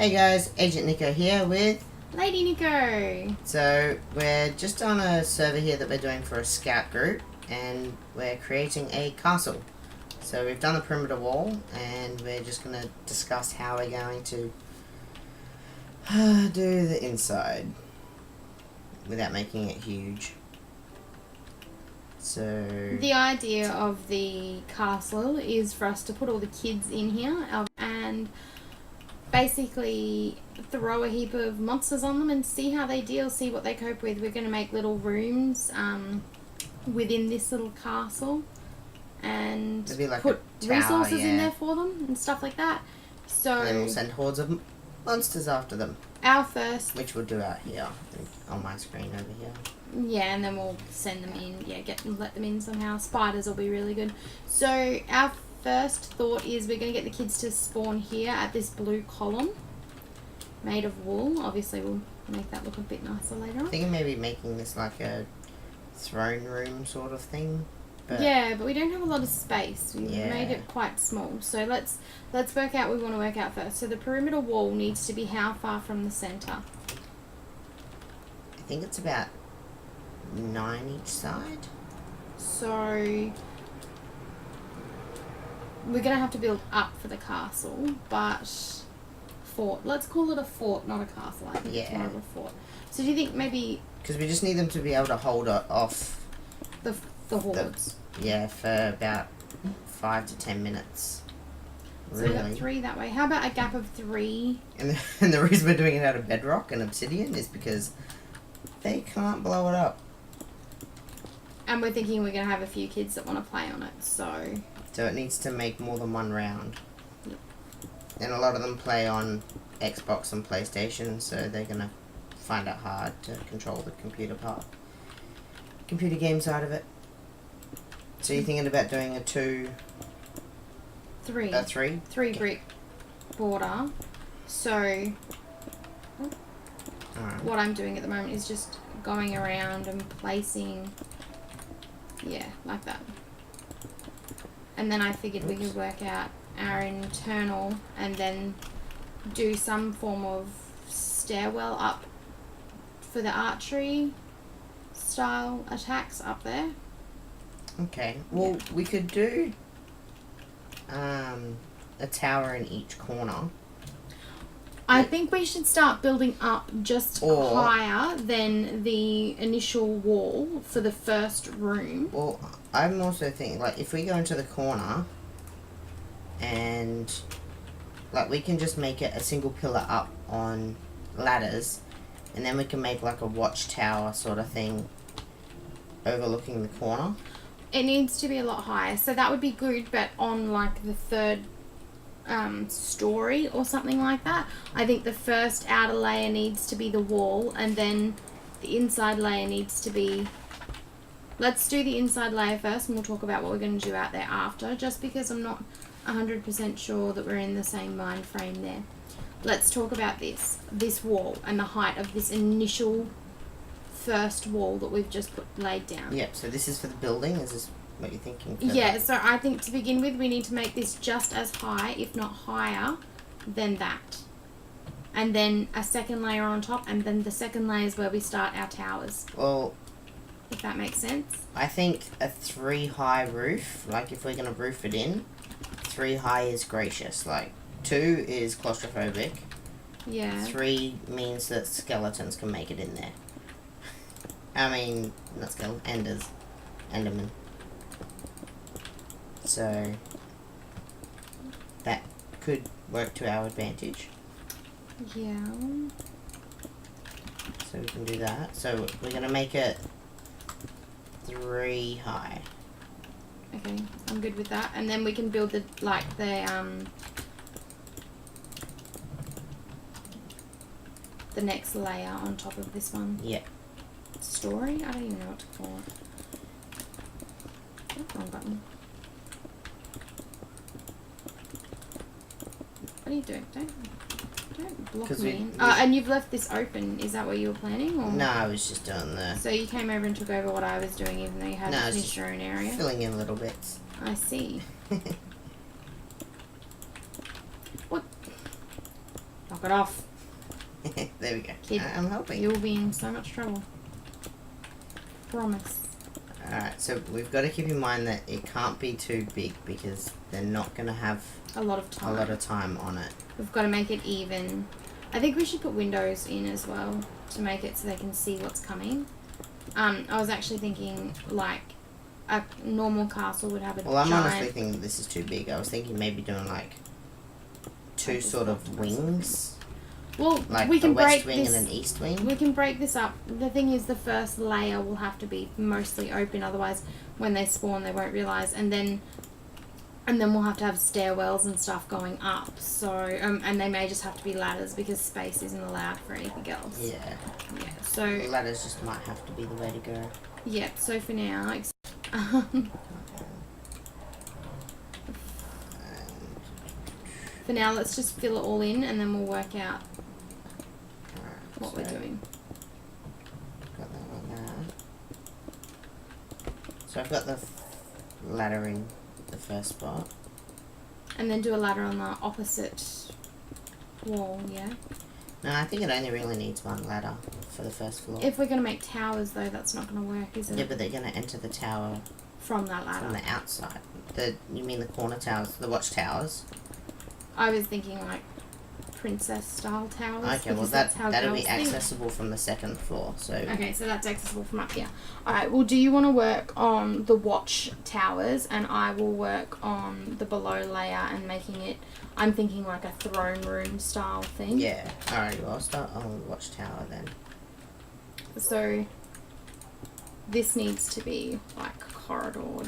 Hey guys, Agentnicho here with... Lady Nico! So, we're just on a server here that we're doing for a scout group, and we're creating a castle. So we've done the perimeter wall, and we're just going to discuss how we're going to do the inside without making it huge. So... The idea of the castle is for us to put all the kids in here and basically throw a heap of monsters on them and see how they deal, see what they cope with. We're going to make little rooms within this little castle and like put tower, resources in there for them and stuff like that. So and then we'll send hordes of monsters after them. Our first... Which we'll do out here, on my screen over here. Yeah, and then we'll send them in. Yeah, let them in somehow. Spiders will be really good. So our first thought is we're going to get the kids to spawn here at this blue column made of wool. Obviously, we'll make that look a bit nicer later on. I think maybe making this like a throne room sort of thing. But yeah, but we don't have a lot of space. We Yeah. made it quite small. So let's work out what we want to work out first. So the perimeter wall needs to be how far from the centre? I think it's about 9 each side. So we're going to have to build up for the castle, but fort. Let's call it a fort, not a castle. I think it's more of a fort. So do you think maybe... Because we just need them to be able to hold it off... The hordes. Yeah, for about 5 to 10 minutes. So we got 3 that way. How about a gap of 3? And the reason we're doing it out of bedrock and obsidian is because they can't blow it up. And we're thinking we're going to have a few kids that want to play on it, so... So it needs to make more than one round. Yep. And a lot of them play on Xbox and PlayStation, so they're going to find it hard to control the computer game side of it. So you're thinking about doing a 3? 3 brick border. So what I'm doing at the moment is just going around and placing, yeah, like that. And then I figured we could work out our internal and then do some form of stairwell up for the archery style attacks up there. Okay, well, we could do a tower in each corner. I think we should start building up just higher than the initial wall for the first room. Well, I'm also thinking, like, if we go into the corner and, like, we can just make it a single pillar up on ladders, and then we can make, like, a watchtower sort of thing overlooking the corner. It needs to be a lot higher, so that would be good, but on, like, the third story or something like that. I think the first outer layer needs to be the wall, and then the inside layer needs to be... Let's do the inside layer first, and we'll talk about what we're going to do out there after, just because I'm not 100% sure that we're in the same mind frame there. Let's talk about this wall and the height of this initial first wall that we've just laid down. Yep, so this is for the building. Is this what you're thinking? Yeah, so I think to begin with we need to make this just as high, if not higher, than that. And then a second layer on top, and then the second layer is where we start our towers. Well, if that makes sense. I think a 3 high roof, like if we're going to roof it in, 3 high is gracious. Like, 2 is claustrophobic. Yeah. 3 means that skeletons can make it in there. I mean, not skeletons, endermen. So, that could work to our advantage. Yeah. So we can do that. So we're going to make it 3 high. Okay, I'm good with that. And then we can build the next layer on top of this one. Yep. Story? I don't even know what to call it. Oh, wrong button. What are you doing? Don't block me. And you've left this open. Is that what you were planning? Or? No, I was just doing the... So you came over and took over what I was doing even though you hadn't finished your own area? Filling in little bits. I see. What? Knock it off. There we go. Kid, I'm helping. You'll be in so much trouble. Promise. Alright, so we've got to keep in mind that it can't be too big because they're not going to have A lot of time. a lot of time on it. We've got to make it even. I think we should put windows in as well to make it so they can see what's coming. I was actually thinking like a normal castle would have a Well, I'm giant... honestly thinking this is too big. I was thinking maybe doing like two sort of wings. Well, Like we can a west break wing this. and an east wing. We can break this up. The thing is, the first layer will have to be mostly open. Otherwise, when they spawn, they won't realize. And then we'll have to have stairwells and stuff going up. So, and they may just have to be ladders because space isn't allowed for anything else. Yeah. Yeah. So Ladders just might have to be the way to go. yeah. So for now, for now, let's just fill it all in, and then we'll work out what we're doing. Got that one there. So I've got the ladder in the first spot. And then do a ladder on the opposite wall. Yeah. No, I think it only really needs one ladder for the first floor. If we're gonna make towers, though, that's not gonna work, is it? Yeah, but they're going to enter the tower From that ladder. from the outside. You mean the corner towers, the watch towers? I was thinking like princess style towers. Okay, well because that's how that'll be girls think. accessible from the second floor. So Okay, so that's accessible from up here. Alright, well, do you want to work on the watch towers, and I will work on the below layer and making it, I'm thinking like a throne room style thing. yeah, alright. Well, I'll start on the watchtower then. So this needs to be like corridored.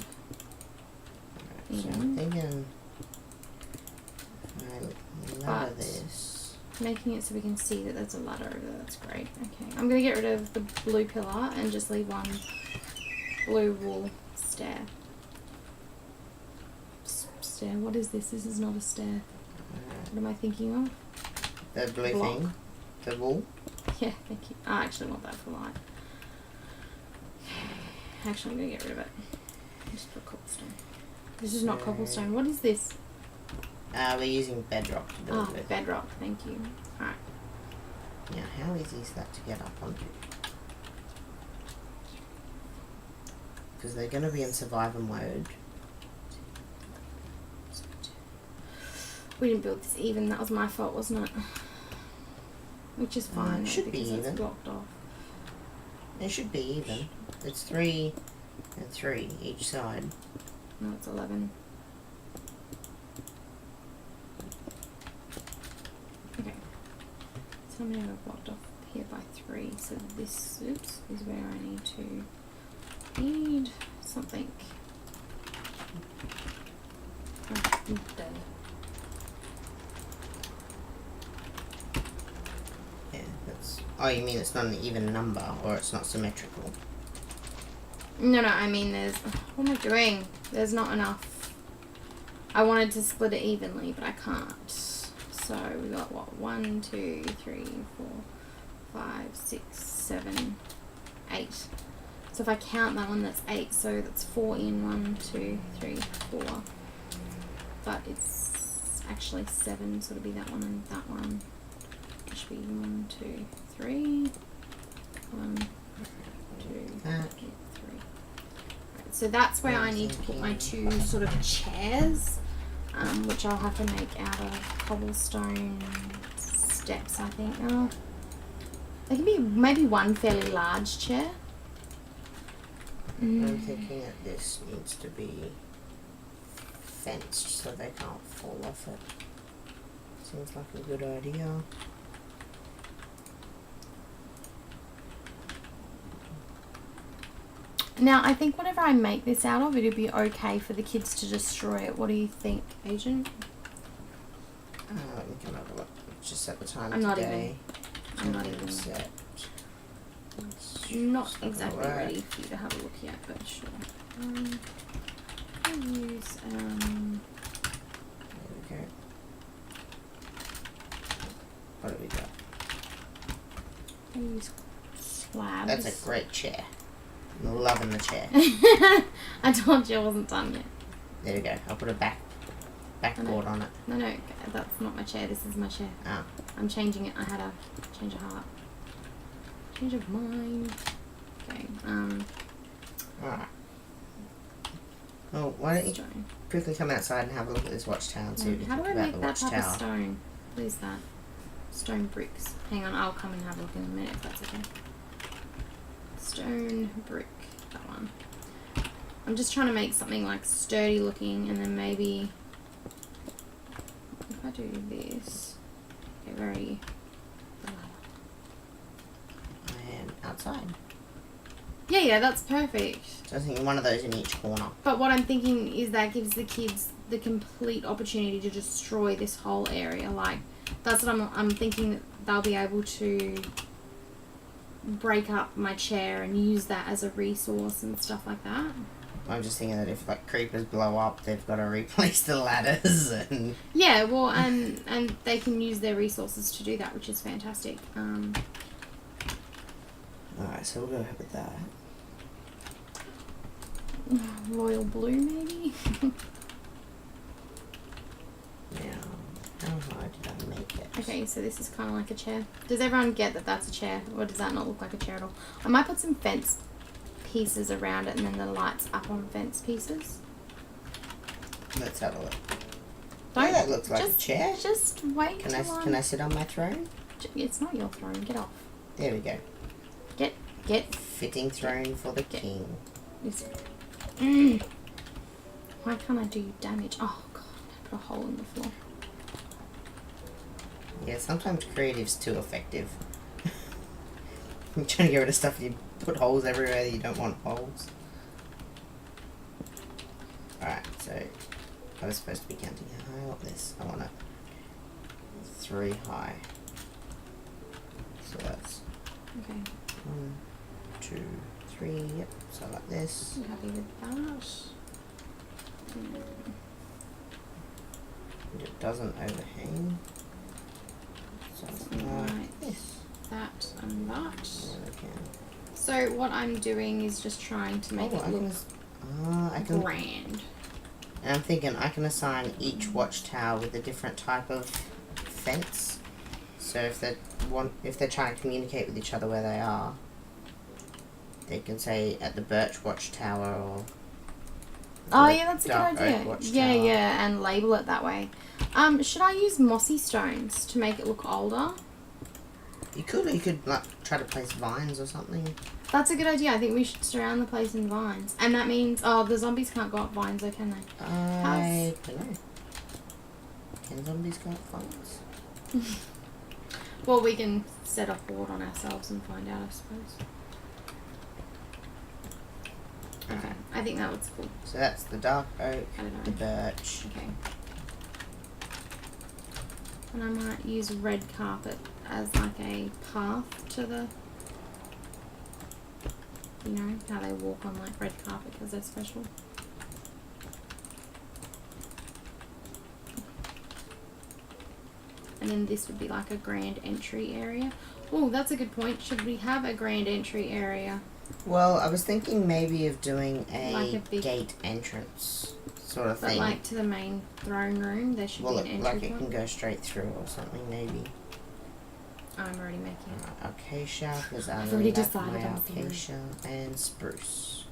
So I'm thinking, ladder But- this. Making it so we can see that there's a ladder over there. That's great. Okay, I'm going to get rid of the blue pillar and just leave one blue wool stair. Stair? What is this? This is not a stair. What am I thinking of? The blue Block. thing, the wall. Yeah, thank you. I actually want that for light. Actually, I'm going to get rid of it. Just put cobblestone. This is not So- cobblestone. What is this? We're using bedrock to build Ah, with. bedrock. Thank you. Alright. Now, how easy is that to get up onto? Because they're going to be in survival mode. We didn't build this even. That was my fault, wasn't it? Which is fine. it should be because it's even. blocked off. It should be even. It's 3 and 3 each side. No, it's 11. Okay. So I'm going to have it blocked off here by 3. So this, oops, is where I need something. Oh, dead. Yeah, that's. Oh, you mean it's not an even number, or it's not symmetrical? No, I mean there's... What am I doing? There's not enough. I wanted to split it evenly, but I can't. So we got what? 1, 2, 3, 4, 5, 6, 7, 8. So if I count that one, that's 8. So that's 4 in 1, 2, 3, 4. But it's actually 7, so it'll be that one and that one. It should be 1, 2, 3. 1, 2, 3. So that's where I need to put my 2 sort of chairs, which I'll have to make out of cobblestone steps, I think. Oh, there can be maybe one fairly large chair. I'm thinking that this needs to be fenced so they can't fall off it. Seems like a good idea. Now, I think whatever I make this out of, it'll be okay for the kids to destroy it. What do you think, Agent? Let me come over. Look. Just set the time I'm not today. I'm not even set. not exactly Alright. ready for you to have a look yet, but sure. I'll use There we go. What do we got? I'll use slabs. That's a great chair. I'm loving the chair. I told you I wasn't done yet. There we go. I'll put it back backboard on it. No, that's not my chair. This is my chair. Oh. I'm changing it. I had a change of heart. Change of mind. Okay. Alright. Well, why don't you Stone. quickly come outside and have a look at this watchtower and see what you How think do I about make the that type of watchtower. stone? What is that? Stone bricks. Hang on, I'll come and have a look in a minute if that's okay. Stone brick. That one. I'm just trying to make something like sturdy looking, and then maybe if I do this. Okay, where are you? I am outside. Yeah, that's perfect. So I think one of those in each corner. But what I'm thinking is that gives the kids the complete opportunity to destroy this whole area. Like, that's what I'm thinking, that they'll be able to break up my chair and use that as a resource and stuff like that. I'm just thinking that if like creepers blow up, they've got to replace the ladders and. Yeah, well, and they can use their resources to do that, which is fantastic. Alright, so we'll go ahead with that. Royal blue, maybe. Now, how hard did I make it? Okay, so this is kind of like a chair. Does everyone get that that's a chair, or does that not look like a chair at all? I might put some fence pieces around it, and then the lights up on fence pieces. Let's have a look. Don't, Yeah, that looks like a just, chair. Just wait Can till I sit on my throne? It's not your throne. Get off. There we go. Get. Fitting throne for the king. This. Why can't I do you damage? Oh god, I put a hole in the floor. Yeah, sometimes creative's too effective. I'm trying to get rid of stuff, you put holes everywhere that you don't want holes. Alright, so I was supposed to be counting how high I want this. I want it 3 high. So that's Okay. 1, 2, 3, yep, so like this. I'm happy with that. And it doesn't overhang. So it's like this. That and that. Yeah, we can. So what I'm doing is just trying to make it look I can. grand. And I'm thinking I can assign each watchtower with a different type of fence. So if they're trying to communicate with each other where they are, they can say at the birch watchtower or. Oh yeah, that's a good dark idea. oak watchtower. Yeah, and label it that way. Should I use mossy stones to make it look older? You could like try to place vines or something. That's a good idea. I think we should surround the place in vines. And that means, the zombies can't go up vines, though, can they? I don't know. Can zombies go up vines? Well, we can set a board on ourselves and find out, I suppose. Okay, I think that looks cool. So that's the dark oak, I don't know. the birch. Okay. And I might use red carpet as like a path to the, you know, how they walk on like red carpet because they're special. And then this would be like a grand entry area. Oh, that's a good point. Should we have a grand entry area? Well, I was thinking maybe of doing Like a a big- gate entrance sort of But thing. like to the main throne room, there should Well, be an entry like it point. can go straight through or something maybe. I'm already making it. Acacia, because I I've really already like decided my on something. acacia and spruce.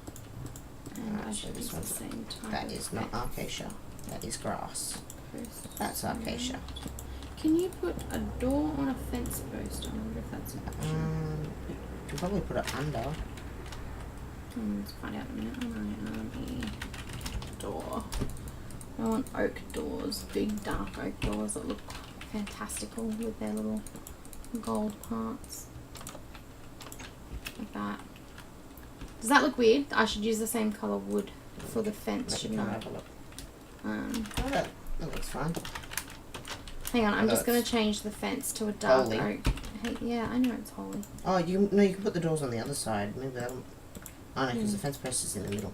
And I Alright, so should this use the one's same type that of is not fence. acacia. That is grass. First, That's acacia. Can you put a door on a fence post? I wonder if that's an option. You can probably put it under. Let's find out in a minute. Door. I want oak doors, big dark oak doors that look fantastical with their little gold parts. Like that. Does that look weird? I should use the same colour wood for the fence, Let me shouldn't come I? have a look. Um, Oh, that looks fine. hang on, I'm No, just going to it's change the fence to a dark holy. oak. Hey, yeah, I know it's holy. Oh, you can put the doors on the other side. Maybe that'll. Oh no, because the fence post is in the middle.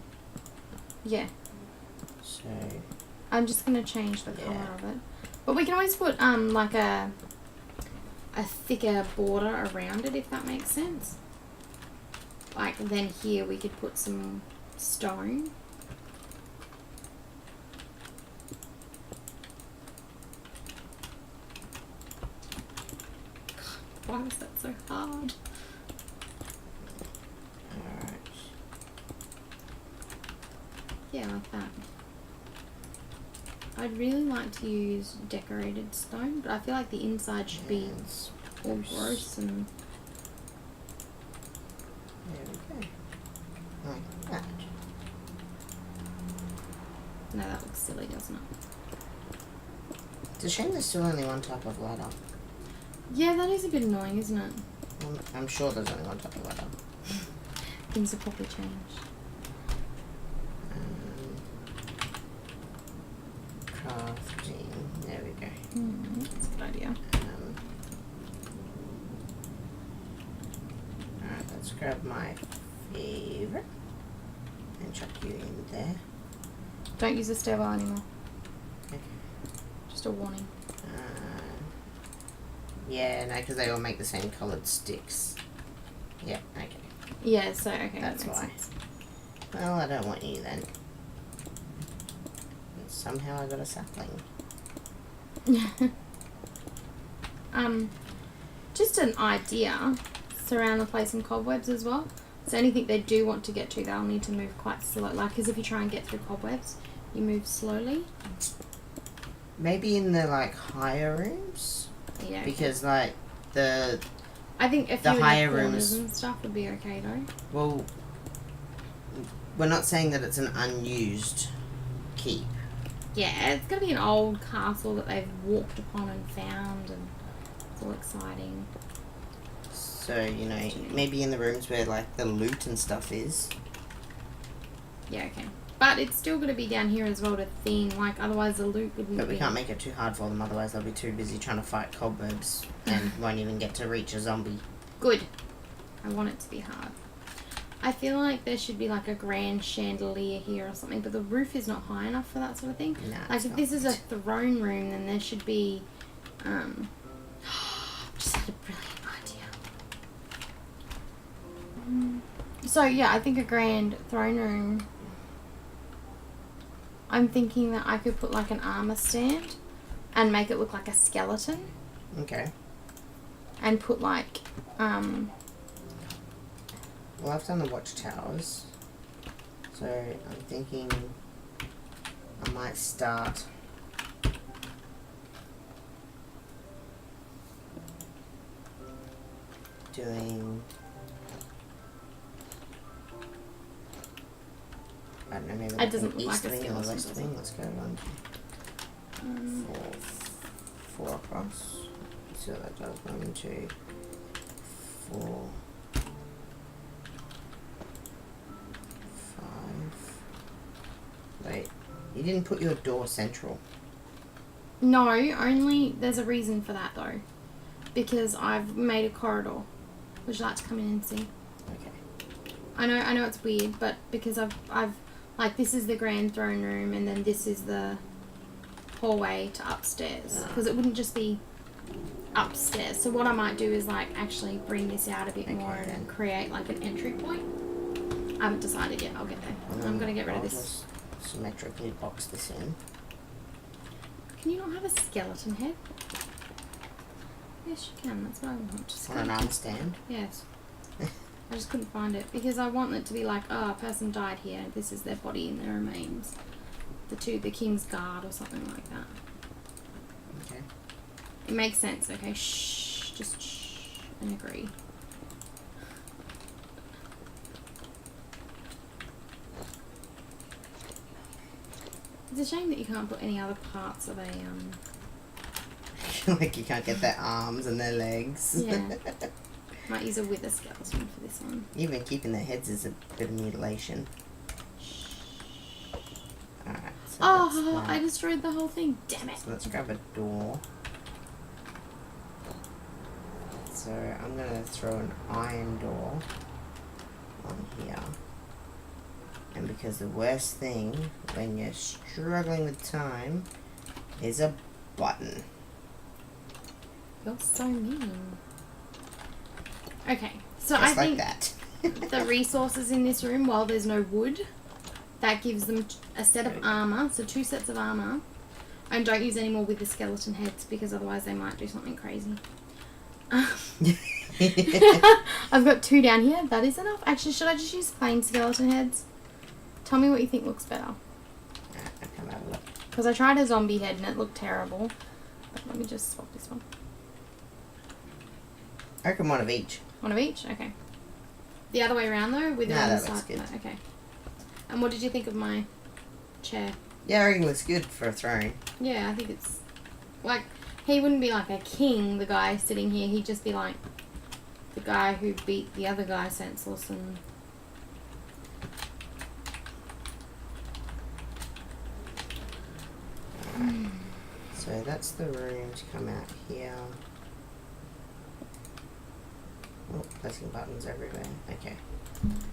Yeah, So I'm just going to change the Yeah. colour of it. But we can always put like a thicker border around it, if that makes sense. Like then here we could put some stone. Why was that so hard? Alright. Yeah, like that. I'd really like to use decorated stone, but I feel like the inside should be all gross and... There we go. Like that. No, that looks silly, doesn't it? It's a shame there's still only one type of ladder. Yeah, that is a bit annoying, isn't it? I'm sure there's only one type of ladder. Things have probably changed. Crafting. There we go. That's a good idea. Alright, let's grab my favorite and chuck you in there. Don't use the stairwell anymore. Okay. Just a warning. Yeah, no, because they all make the same coloured sticks. Yeah, okay. Yeah, so, okay. That's that makes why. sense. Well, I don't want you then. And somehow I got a sapling. Just an idea. Surround the place in cobwebs as well. So anything they do want to get to, they'll need to move quite slow. Like, because if you try and get through cobwebs, you move slowly. Maybe in the, like, higher rooms? Yeah. Because, like, the... I think if the you higher in the corners rooms... and stuff would be okay, though. Well, we're not saying that it's an unused keep. Yeah, it's going to be an old castle that they've walked upon and found, and it's all exciting. So, you know, maybe in the rooms where, like, the loot and stuff is. Yeah, okay. But it's still going to be down here as well to thin, like, otherwise the loot wouldn't be... But we can't make it too hard for them, otherwise they'll be too busy trying to fight cobwebs and won't even get to reach a zombie. Good. I want it to be hard. I feel like there should be, like, a grand chandelier here or something, but the roof is not high enough for that sort of thing. Nah, like, if this is a throne room, then there should be... just had a brilliant idea. So, yeah, I think a grand throne room... I'm thinking that I could put like an armor stand and make it look like a skeleton. Okay. And put like, Well, I've done the watchtowers. So, I'm thinking I might start doing... I don't know, maybe like doesn't an look like east a wing and a skeleton, west does it? wing. Let's go one, four across. So that does 1, 2, 4, 5. Wait, you didn't put your door central. no, only there's a reason for that though. Because I've made a corridor. Would you like to come in and see? Okay. I know it's weird, but because I've like this is the grand throne room and then this is the hallway to upstairs. Because it wouldn't just be upstairs. So what I might do is like actually bring this out a bit more and create like an entry point. I haven't decided yet. I'll get there. I'm gonna get rid of this. Just symmetrically box this in. Can you not have a skeleton head? Yes, you can. That's what I want. Just On an arm stand. Yes. I just couldn't find it because I want it to be like, oh, a person died here. This is their body and their remains. The King's Guard or something like that. Okay. It makes sense. Okay, shh, just shh and agree. It's a shame that you can't put any other parts of a Like you can't get their arms and their legs. Yeah. Might use a wither skeleton for this one. Even keeping their heads is a bit of mutilation. Alright, so Oh, I destroyed the whole thing. Damn it. So let's grab a door. So I'm going to throw an iron door on here. And because the worst thing when you're struggling with time is a button. You're so mean. Okay, so Just I like think that. the resources in this room, while there's no wood, that gives them a set of armor, so 2 sets of armor. And don't use any more with the skeleton heads because otherwise they might do something crazy. I've got 2 down here. That is enough. Actually, should I just use plain skeleton heads? Tell me what you think looks better. I can't have a look. Because I tried a zombie head and it looked terrible. But let me just swap this one. I reckon one of each. One of each? Okay. The other way around though? With it on the that looks side? good. No, okay. And what did you think of my chair? Yeah, I reckon it looks good for a throne. Yeah, I think it's... Like, he wouldn't be like a king, the guy sitting here. He'd just be like the guy who beat the other guy senseless and... So that's the room to come out here. Oh, placing buttons everywhere. Okay.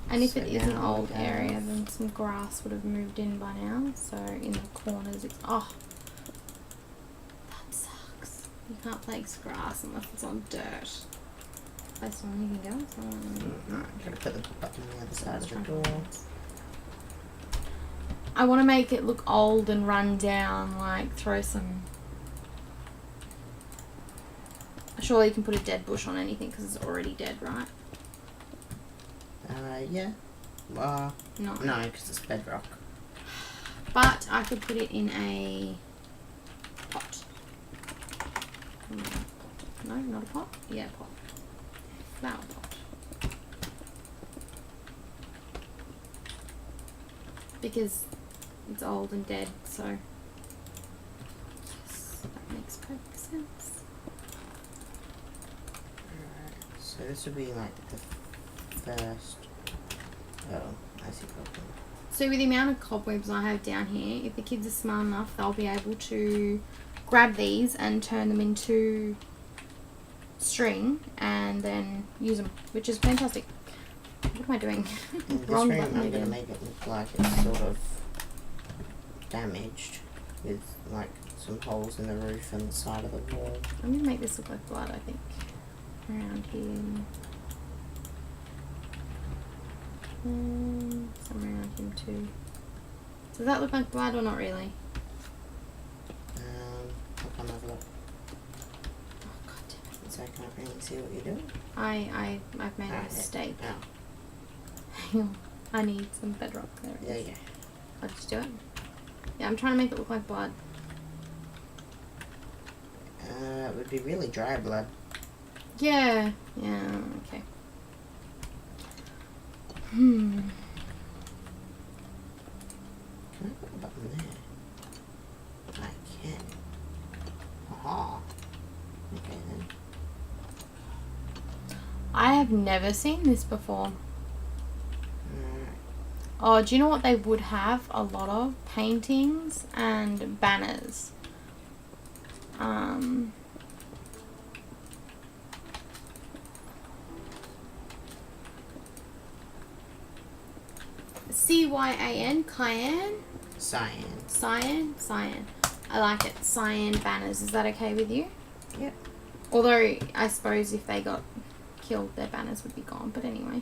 And if So it is an now old we area, have- then some grass would have moved in by now. So in the corners, it's... Oh! That sucks. You can't place grass unless it's on dirt. Place on anything else? Gotta put the button on the other side of the door. I want to make it look old and run down, like throw some... Surely you can put a dead bush on anything because it's already dead, right? Yeah. No. No, because it's bedrock. But I could put it in a pot. No, not a pot? Yeah, pot. Flower pot. Because it's old and dead, so... Yes, that makes perfect sense. Alright, so this would be like the first... Oh, I see problem. So with the amount of cobwebs I have down here, if the kids are smart enough, they'll be able to grab these and turn them into string and then use them, which is fantastic. What am I doing? In this Wrong room, button I'm going again. to make it look like it's sort of damaged with like some holes in the roof and the side of the wall. I'm going to make this look like blood, I think. Around here. Somewhere around here too. Does that look like blood or not really? I'll come have a look. Oh, God damn it. So I can't really see what you're doing. I've made a mistake. Oh, Hang on. I need some bedrock. There it there is. you go. I'll just do it. Yeah, I'm trying to make it look like blood. It would be really dry blood. Yeah. Yeah, okay. Hmm. Can I put the button there? I can. Aha. Okay then. I have never seen this before. Alright. Oh, do you know what they would have a lot of? Paintings and banners. C-Y-A-N, cyan, Cyan. cyan. I like it. Cyan banners. Is that okay with you? Yep. Although, I suppose if they got killed, their banners would be gone. But anyway.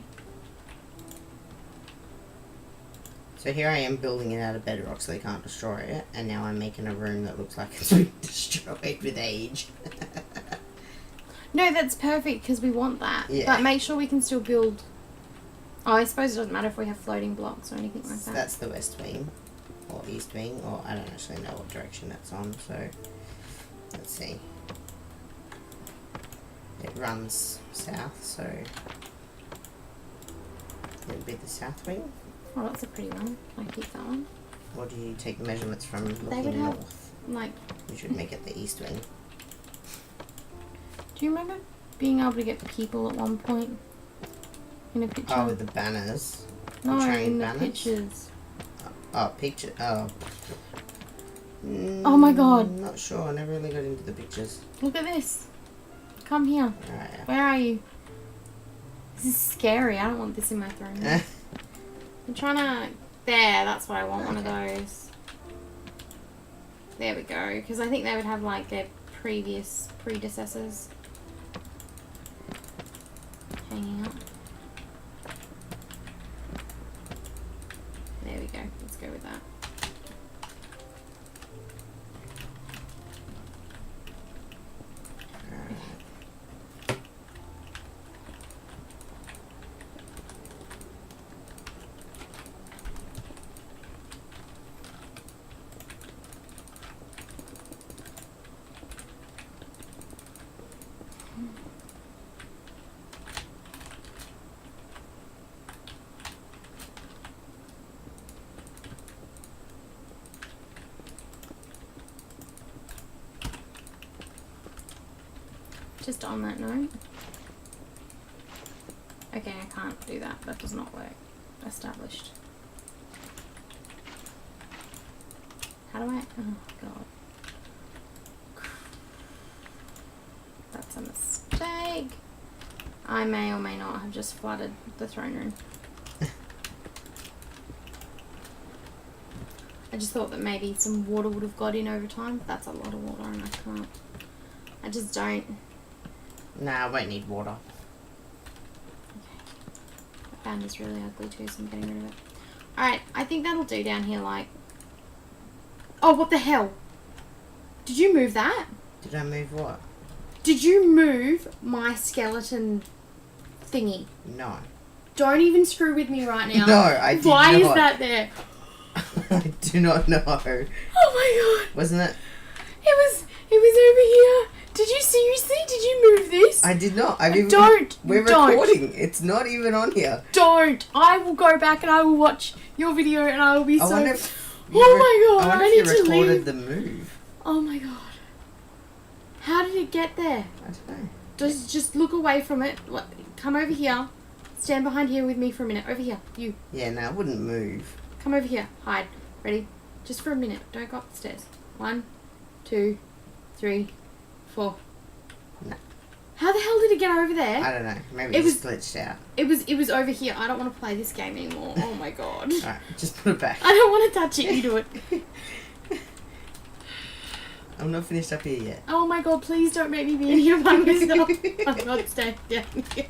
So here I am building it out of bedrock so they can't destroy it, and now I'm making a room that looks like it's been destroyed with age. No, that's perfect because we want that. Yeah. But make sure we can still build... Oh, I suppose it doesn't matter if we have floating blocks or anything like So that. that's the west wing, or east wing, or I don't actually know what direction that's on, so let's see. It runs south, so it'll be the south wing. Oh, that's a pretty one. Can I keep that one? Or do you take measurements from would looking have- north? Like, You should make it the east wing. do you remember being able to get people at one point? In a picture? Oh, with the banners. no, train in the banners? pictures. Oh, picture. Oh. Oh my God. Not sure. I never really got into the pictures. Look at this. Come here. Alright. Where are you? This is scary. I don't want this in my throne. Yeah. I'm trying to... There, that's what I want. One of Okay. those. There we go. Because I think they would have like their predecessors hanging up. There we go. Let's go with that. Just on that note. Okay, I can't do that. That does not work. Established. How do I? Oh, God. That's a mistake. I may or may not have just flooded the throne room. I just thought that maybe some water would have got in over time, but that's a lot of water and I can't. I just don't. Nah, I won't need water. The fan is really ugly too, so I'm getting rid of it. Alright, I think that'll do down here, like... Oh, what the hell? Did you move that? Did I move what? Did you move my skeleton thingy? No. Don't even screw with me right now. No, I did Why not. is that there? I do not know. Oh my god. Wasn't it? It was over here. Did you seriously? Did you move this? I did not. We're Don't. recording. It's not even on here. Don't. I will go back and I will watch your video and I will be I so... wonder if Oh my god, I wonder I if need you to recorded leave. the move. Oh my god. How did it get there? I don't know. Just look away from it. Come over here. Stand behind here with me for a minute. Over here. You. Yeah, no, I wouldn't move. Come over here. Hide. Ready? Just for a minute. Don't go up the stairs. 1, 2, 3, 4. No. How the hell did it get over there? I don't know. Maybe it just glitched out. It was over here. I don't want to play this game anymore. Oh my god. Alright, just put it back. I don't want to touch it. You do it. I'm not finished up here yet. Oh my god, please don't make me be in here by myself. I'm not staying down here.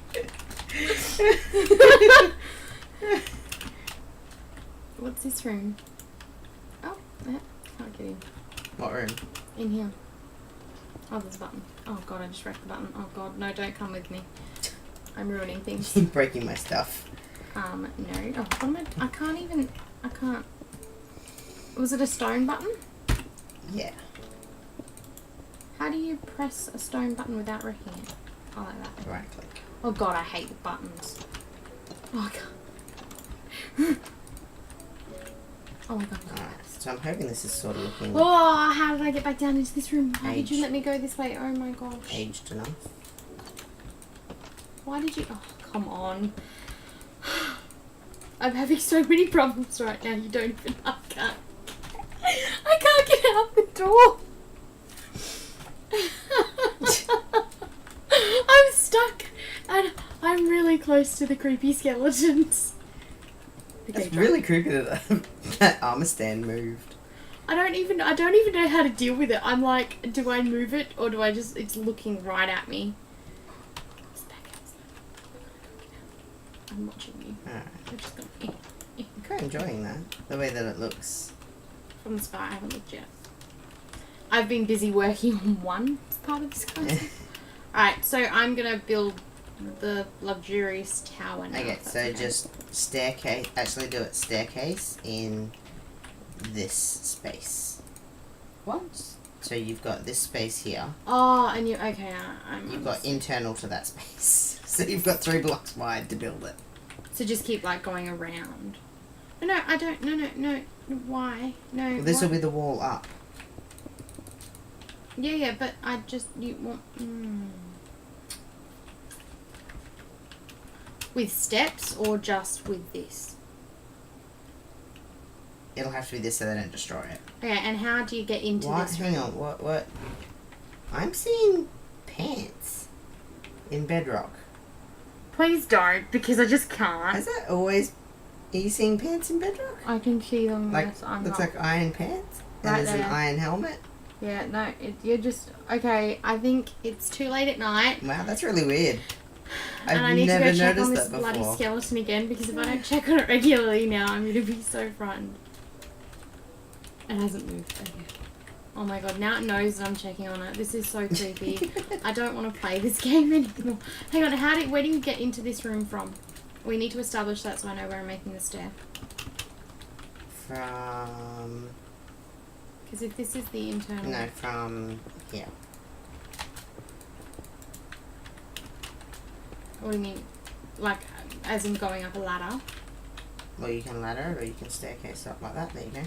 What's this room? Oh, can't get in. What room? In here. Oh, there's a button. Oh god, I just wrecked the button. Oh god, no, don't come with me. I'm ruining things. Breaking my stuff. No. Oh, what am I can't even... I can't... Was it a stone button? Yeah. How do you press a stone button without wrecking it? Oh, like that. Right click. Oh god, I hate buttons. Oh god. Oh my god. Alright, so I'm hoping this is sort of looking Oh, how did I get back down into this room? Why did you Aged. let me go this way? Oh my gosh. aged enough. Why did you... Oh, come on. I'm having so many problems right now. You don't even... I can't get out the door. I'm stuck. And I'm really close to the creepy skeletons. It's really creepy that that armor stand moved. I don't even know how to deal with it. I'm like, do I move it or do I just... It's looking right at me. I'm watching you. Alright. I'm just going... I'm kind of enjoying that. The way that it looks. From the sky, I haven't looked yet. I've been busy working on one part of this concept. Alright, so I'm going to build the luxurious tower now. Okay, so just staircase. Actually, do it staircase in this space. What? So you've got this space here. Oh, and you... Okay, You've got internal to that space. So you've got 3 blocks wide to build it. So just keep, like, going around. No, I don't... No. Why? No. Well, this will be the wall up. Yeah, but I just... You want... With steps or just with this? It'll have to be this so they don't destroy it. Okay, and how do you get into What? this? Hang on. What? I'm seeing pants in bedrock. Please don't, because I just can't. Has that always... Are you seeing pants in bedrock? I can see them. Like, Yes, I'm looks not. like iron pants? And Right there's an there. iron helmet? Yeah, no, you're just... Okay, I think it's too late at night. Wow, that's really weird. I've And I need to never go check on noticed this that bloody before. skeleton again, because if I don't check on it regularly now, I'm going to be so frightened. It hasn't moved. Okay. Oh my god, now it knows that I'm checking on it. This is so creepy. I don't want to play this game anymore. Hang on, where do you get into this room from? We need to establish that so I know where I'm making the stair. From... Because if this is the internal... No, from here. What do you mean? Like, as in going up a ladder? Well, you can ladder it or you can staircase up like that. There you go.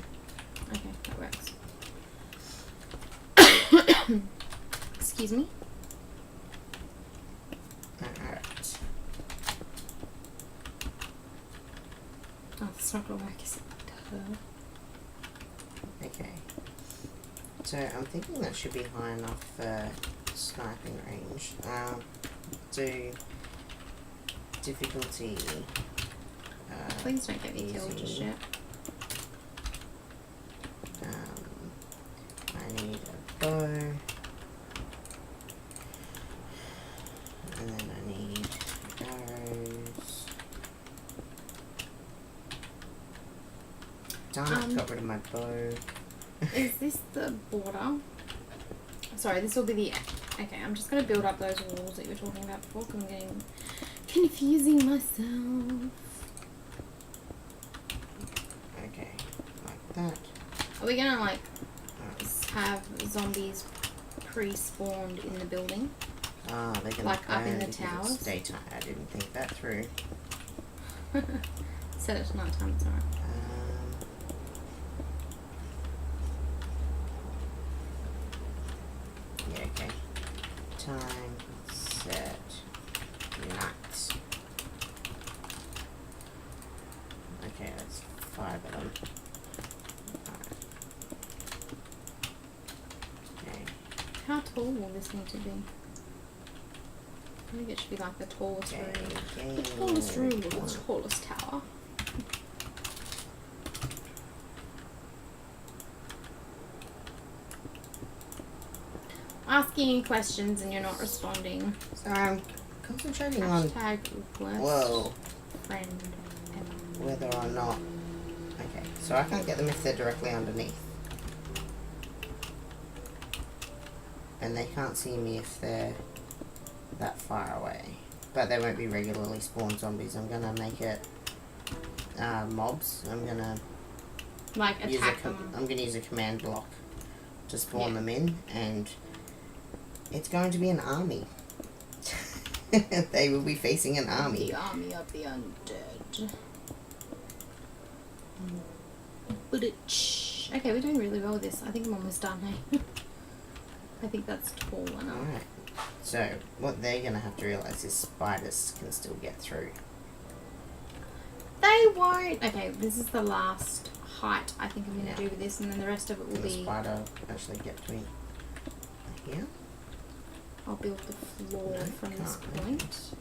Okay, that works. Excuse me? Alright. Oh, that's not gonna work, is it? Okay. So I'm thinking that should be high enough for sniping range. Do difficulty. Please don't get me killed just yet. I need a bow. And then I need arrows. Darn it, got rid of my bow. Is this the border? Sorry, this will be the... Okay, I'm just going to build up those walls that you were talking about before, because I'm getting confusing myself. Okay, like that. Are we going to, like, have zombies pre-spawned in the building? Ah, they're gonna like up in the because towers? it's daytime. I didn't think that through. Set it to night time, it's alright. Yeah, okay. Time, set, night. Okay, that's 5 of them. Okay. How tall will this need to be? I think it should be like the tallest room. The tallest room or the tallest tower. Asking you questions and you're not responding. So I'm concentrating on Hashtag worst whoa, friend ever. whether or not. Okay, so I can't get them if they're directly underneath. And they can't see me if they're that far away. But they won't be regularly spawned zombies. I'm gonna make it mobs. I'm gonna Like use attack them. I'm gonna use a command block to spawn Yeah. them in, and it's going to be an army. They will be facing an army. The army of the undead. Okay, we're doing really well with this. I think I'm almost done, hey? I think that's tall enough. Alright. So, what they're gonna have to realise is spiders can still get through. They won't. Okay, this is the last height I think I'm going to do with this, and then the rest of it will Can the be... spider actually get to me here? I'll build the floor No, from this can't. point.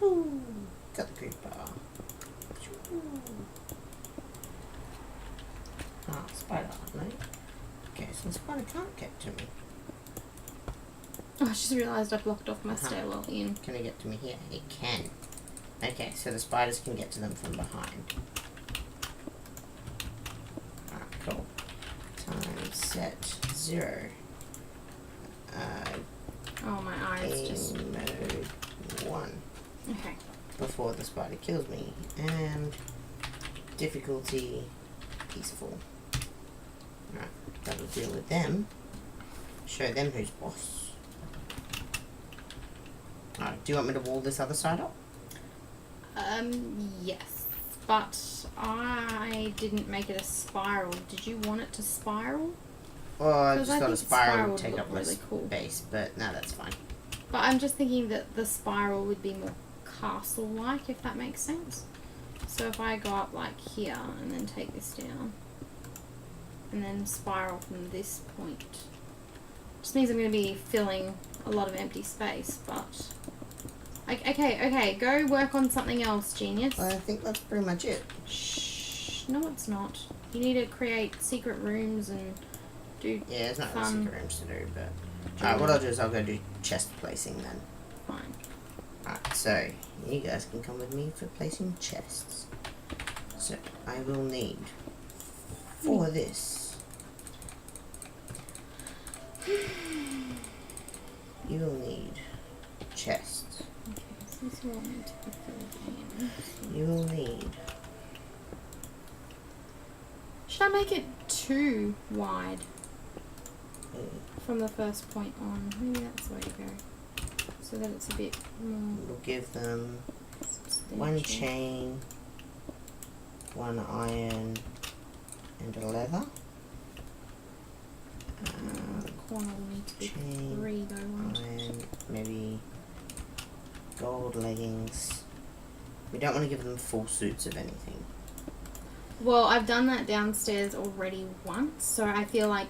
Ooh, got the creeper. Ah, spider, no? Okay, so the spider can't get to me. Oh, I just realised I blocked off my stairwell in. Can it get to me here? It can. Okay, so the spiders can get to them from behind. Ah, cool. Time set 0. Oh, my eyes just... Game mode 1. Okay. Before the spider kills me. And difficulty peaceful. Right, that'll deal with them. Show them who's boss. Alright, do you want me to wall this other side up? Yes. But I didn't make it a spiral. Did you want it to spiral? Well, I Because just I thought a think spiral spiral would take would up look less really cool. space, but no, that's fine. But I'm just thinking that the spiral would be more castle-like, if that makes sense. So if I go up like here and then take this down, and then spiral from this point, just means I'm going to be filling a lot of empty space, but... Okay, go work on something else, genius. Well, I think that's pretty much it. Shh, no it's not. You need to create secret rooms and do Yeah, there's not really fun... secret rooms to do, but... Alright, what I'll do is I'll go do chest placing then. Fine. Alright, so you guys can come with me for placing chests. So I will need for this. You will need chests. Okay, so this will need to be filled in. You will need Should I make it too wide from the first point on? Maybe that's the way to go. So that it's a bit more We'll give them substantial. 1 chain, 1 iron, and a leather. The corner will need to be chain, 3 though, won't it? iron, maybe gold leggings. We don't want to give them full suits of anything. Well, I've done that downstairs already once, so I feel like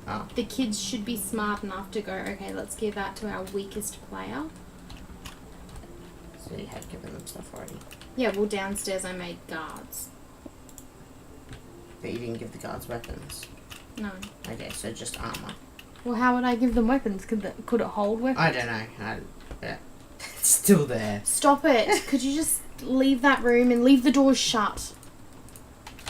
Oh. the kids should be smart enough to go, okay, let's give that to our weakest player. So you have given them stuff already. Yeah, well, downstairs I made guards. But you didn't give the guards weapons. No. Okay, so just armor. Well, how would I give them weapons? Could it hold weapons? I don't know. Yeah. It's still there. Stop it. Could you just leave that room and leave the doors shut?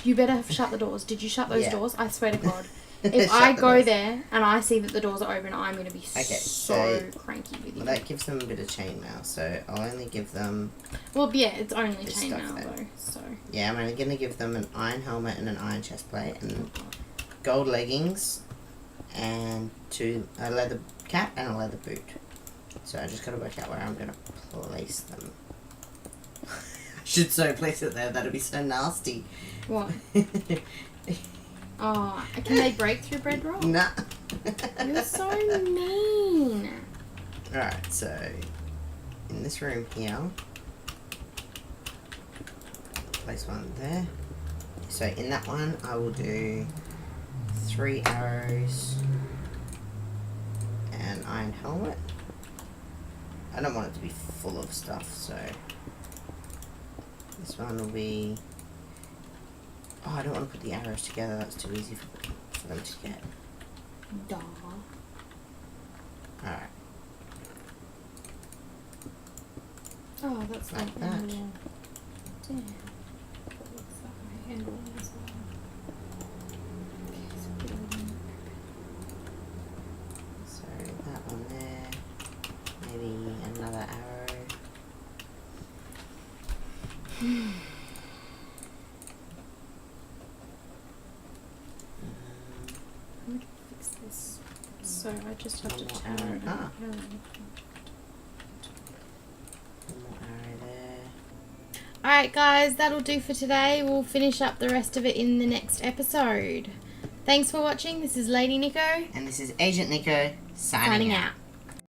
You better have shut the doors. Did you shut those Yeah. doors? I swear to God. If Shut I the go doors. there and I see that the doors are open, I'm going to be Okay, so so- cranky with you. Well, that gives them a bit of chainmail, so I'll only give them... Well, yeah, it's only This chainmail stuff then. though, so... Yeah, I'm only going to give them an iron helmet and an iron chest plate, and gold leggings, and a leather cap and a leather boot. So I just got to work out where I'm going to place them. I should so place it there, that'd be so nasty. What? Oh, can they break through bread roll? Nah. You're so mean. Alright, so in this room here, place one there. So in that one, I will do 3 arrows and iron helmet. I don't want it to be full of stuff, so this one will be... Oh, I don't want to put the arrows together, that's too easy for them to get. Duh. Alright. Oh, that's Like like that. handle. Damn. That looks like my handle as well. Okay, so put it in. So that one there, maybe another arrow. I'm gonna fix this. So I just have to One more turn arrow. it. Ah. around. One more arrow there. Alright guys, that'll do for today. We'll finish up the rest of it in the next episode. Thanks for watching. This is Lady Nico. And this is Agent Nico signing out.